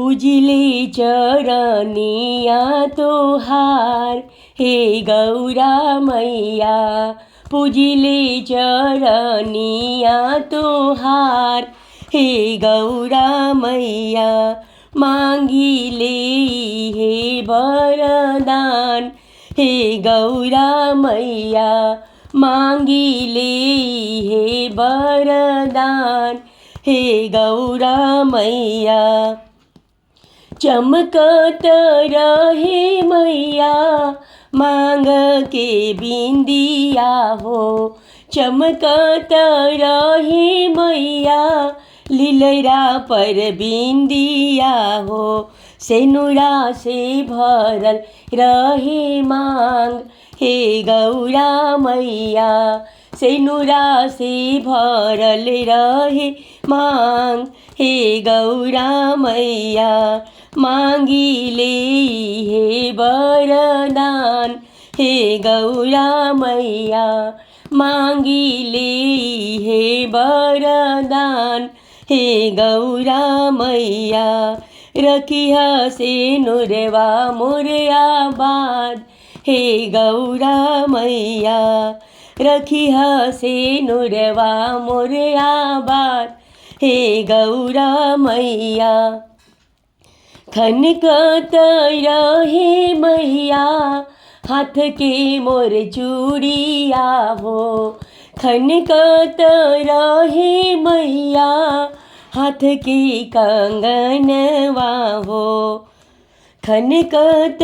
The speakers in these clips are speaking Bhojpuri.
पूजिले चरनिया तोहार हे गौरा मैया। पूजिले चरनिया तोहार हे गौरा मैया। मांगिले हे वरदान हे गौरा मैया। मांगिले हे वरदान हे गौरा मैया। चमकत रहे मैया मांग के बिंदिया हो। चमकत रहे मैया लीलरा पर बिंदिया हो। सेनुरा से भरल रहे मांग हे गौरा मैया। सेनुरा से भरल रहे मांग हे गौरा मैया। मांगिले हे वरदान हे गौरा मैया। मांगिले हे वरदान हे गौरा मैया। रखिया सेनुरवा मोरे आबाद हे गौरा मैया। रखिया सेनुरवा मोरे आबाद हे गौरा मैया। खनकत रहे मैया हाथ के मोर चूड़िया हो। खनकत रहे मैया हाथ के कंगनवा हो। खनकत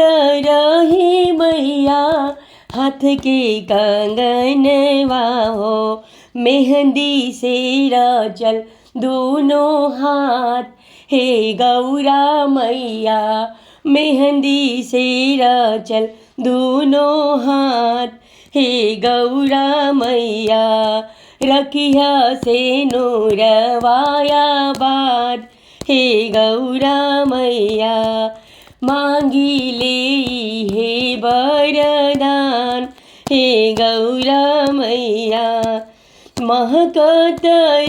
रहे मैया हाथ के कंगनवा हो। मेहंदी से रचल दोनों हाथ हे गौरा मैया। मेहंदी से रचल दोनों हाथ हे गौरा मैया। रखिया सेनुरवाया बाद हे गौरा मैया। मांगिले हे वरदान हे गौरा मैया। महकत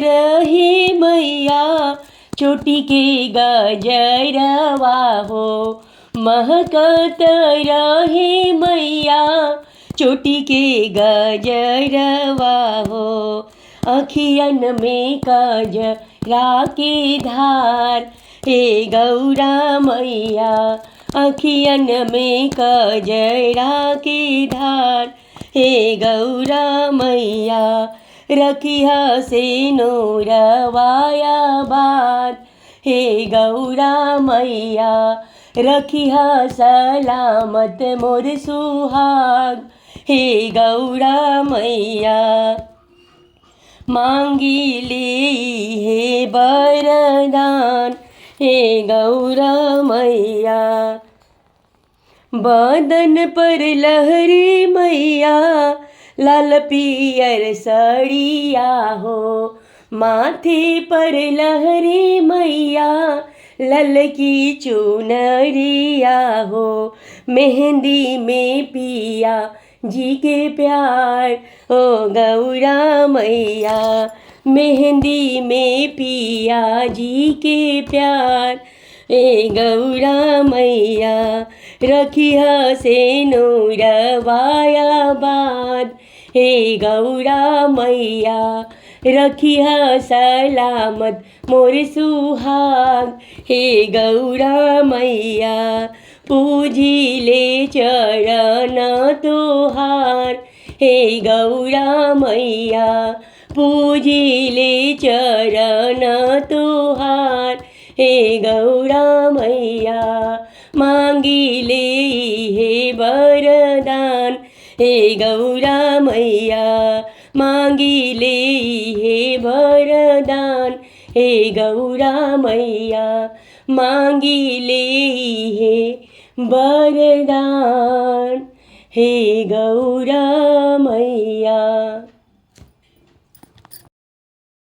रहे मैया चोटी के गजरवा हो। महकत रहे मैया चोटी के गजरवा हो। अखियन में कजरा के धार हे गौरा मैया। अखियन में कजरा के धार हे गौरा मैया। रखिया सेनुरवाया बाद हे गौरा मैया। रखिया सलामत मोर सुहाग हे गौरा मैया। मांगिले हे वरदान हे गौरा मैया। बदन पर लहरी मैया लाल पियर सड़िया हो। माथे पर लहरी मैया ललकी चुनरिया हो। मेहंदी में पिया जी के प्यार ओ गौरा मैया। मेहंदी में पिया जी के प्यार ए गौरा मैया। रखिया सेनुरवाया बाद हे गौरा मैया। रखिया सलामत मोर सुहाग हे गौरा मैया। पूजिले चरण तोहार हे गौरा मैया। पूजिले चरण तोहार हे गौरा मैया। मांगिले हे वरदान हे गौरा मैया। मांगिले हे वरदान हे गौरा मैया। मांगिले हे वरदान हे गौरा मैया।